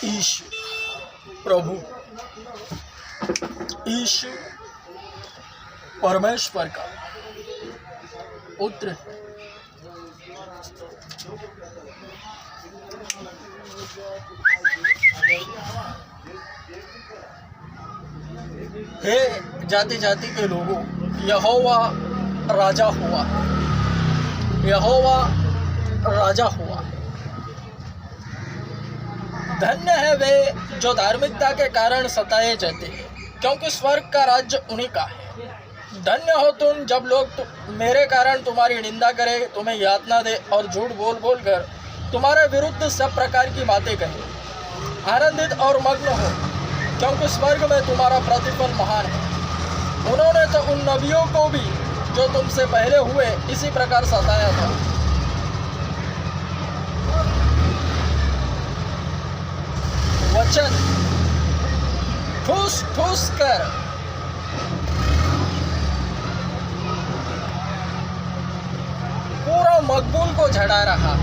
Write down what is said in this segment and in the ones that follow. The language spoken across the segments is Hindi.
ईश प्रभु ईश परमेश्वर का पुत्र हे जाति जाति के लोगों, यहोवा राजा हुआ, यहोवा राजा हुआ। धन्य है वे जो धार्मिकता के कारण सताए जाते हैं, क्योंकि स्वर्ग का राज्य उन्हीं का है। धन्य हो तुम जब लोग मेरे कारण तुम्हारी निंदा करें, तुम्हें यातना दे और झूठ बोल बोल कर तुम्हारे विरुद्ध सब प्रकार की बातें कहें। आनंदित और मग्न हो, क्योंकि स्वर्ग में तुम्हारा प्रतिफल महान है। उन्होंने तो उन नबियों को भी जो तुमसे पहले हुए इसी प्रकार सताया था। वचन ठूस ठूस कर पूरा मकबूल को झड़ा रहा,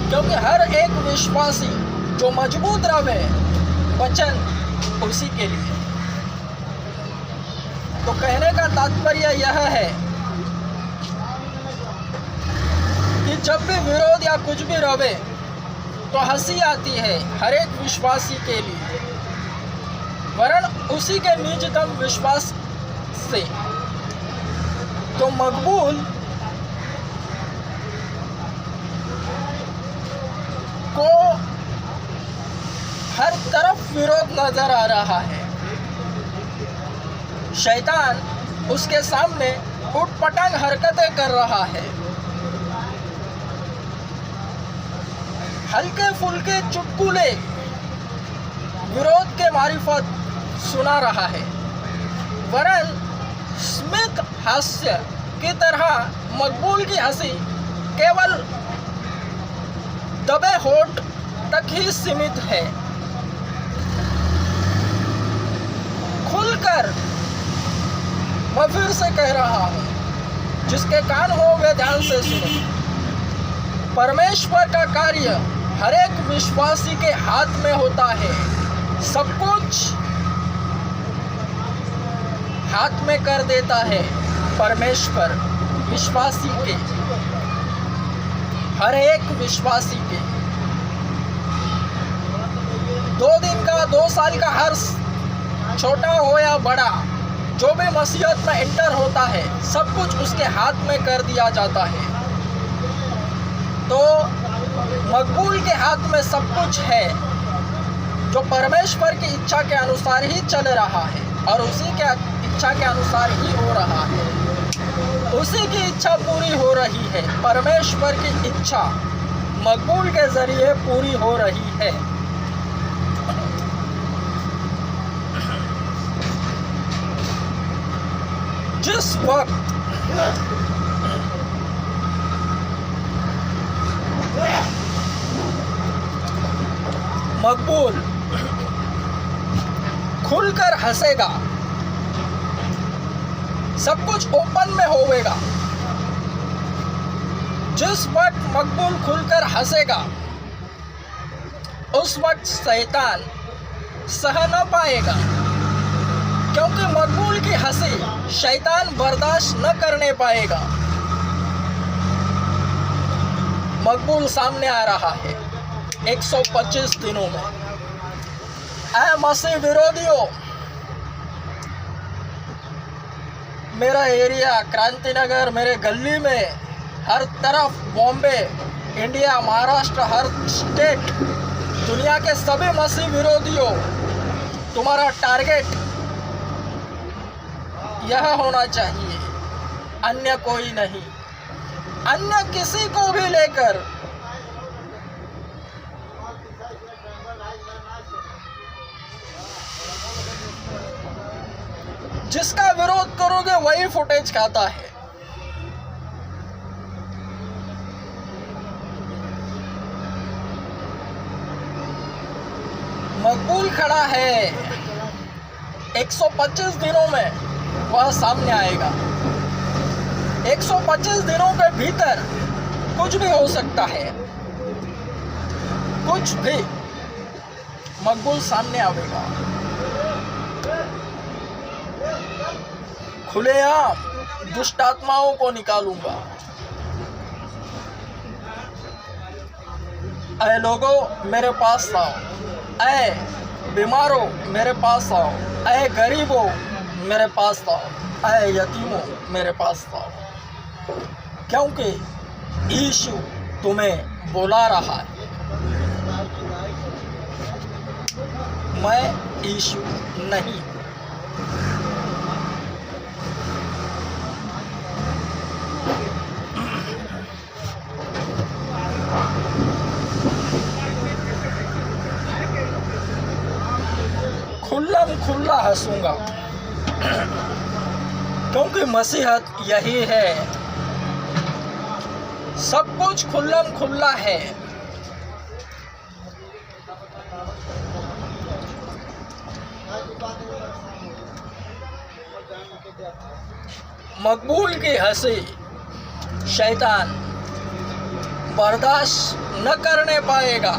क्योंकि हर एक विश्वासी जो मजबूत रहे वचन उसी के लिए। तो कहने का तात्पर्य यह है कि जब भी विरोध या कुछ भी रहे तो हंसी आती है हर एक विश्वासी के लिए, वरन उसी के निजतम विश्वास से। तो मकबूल को हर तरफ विरोध नजर आ रहा है। शैतान उसके सामने उटपटांग हरकतें कर रहा है, हल्के फुल्के चुटकुले विरोध के मारिफत सुना रहा है, वरन स्मित हास्य की तरह मकबूल की हंसी केवल दबे होठ तक ही सीमित है। खुलकर मैं फिर से कह रहा हूँ, जिसके कान हो वे ध्यान से सुने। परमेश्वर का कार्य हर एक विश्वासी के हाथ में होता है। सब कुछ हाथ में कर देता है परमेश्वर विश्वासी के, हर एक विश्वासी के। 2 दिन का 2 साल का हर छोटा हो या बड़ा जो भी मसीहत में एंटर होता है, सब कुछ उसके हाथ में कर दिया जाता है। तो मकबूल के हाथ में सब कुछ है, जो परमेश्वर की इच्छा के अनुसार ही चल रहा है और उसी के इच्छा के अनुसार ही हो रहा है। उसी की इच्छा पूरी हो रही है, परमेश्वर की इच्छा मकबूल के जरिए पूरी हो रही है। जिस वक्त मकबूल खुलकर हंसेगा, सब कुछ ओपन में होवेगा। जिस वक्त मकबूल खुलकर हंसेगा, उस वक्त शैतान सह न पाएगा, क्योंकि मकबूल की हंसी शैतान बर्दाश्त न करने पाएगा। मकबूल सामने आ रहा है 125 दिनों में। ऐ मसीह विरोधियों, मेरा एरिया क्रांतिनगर, मेरे गली में हर तरफ, बॉम्बे, इंडिया, महाराष्ट्र, हर स्टेट, दुनिया के सभी मसीह विरोधियों, तुम्हारा टारगेट यह होना चाहिए, अन्य कोई नहीं। अन्य किसी को भी लेकर जिसका विरोध करोगे वही फुटेज खाता है। मकबूल खड़ा है 125 दिनों में वह सामने आएगा। 125 दिनों के भीतर कुछ भी हो सकता है। कुछ भी मकबूल सामने आवेगा। खुलेआम दुष्ट आत्माओं को निकालूंगा। ऐ लोगों मेरे पास आओ, ऐ बीमारों मेरे पास आओ, ऐ गरीबों मेरे पास आओ, ऐ यतीमों मेरे पास आओ, क्योंकि यीशु तुम्हें बुला रहा है। मैं यीशु नहीं हूँ। खुल्लम खुल्ला हंसूंगा, क्योंकि मसीहत यही है। सब कुछ खुल्लम खुल्ला है। मकबूल की हंसी शैतान बर्दाश्त न करने पाएगा।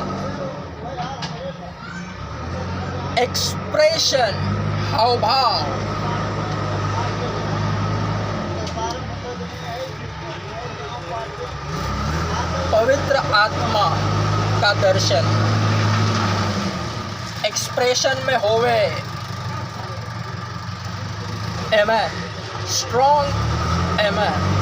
एक्सप्रेशन, हाव भाव, पवित्र आत्मा का दर्शन एक्सप्रेशन में होवे। आमेन। स्ट्रॉन्ग आमेन।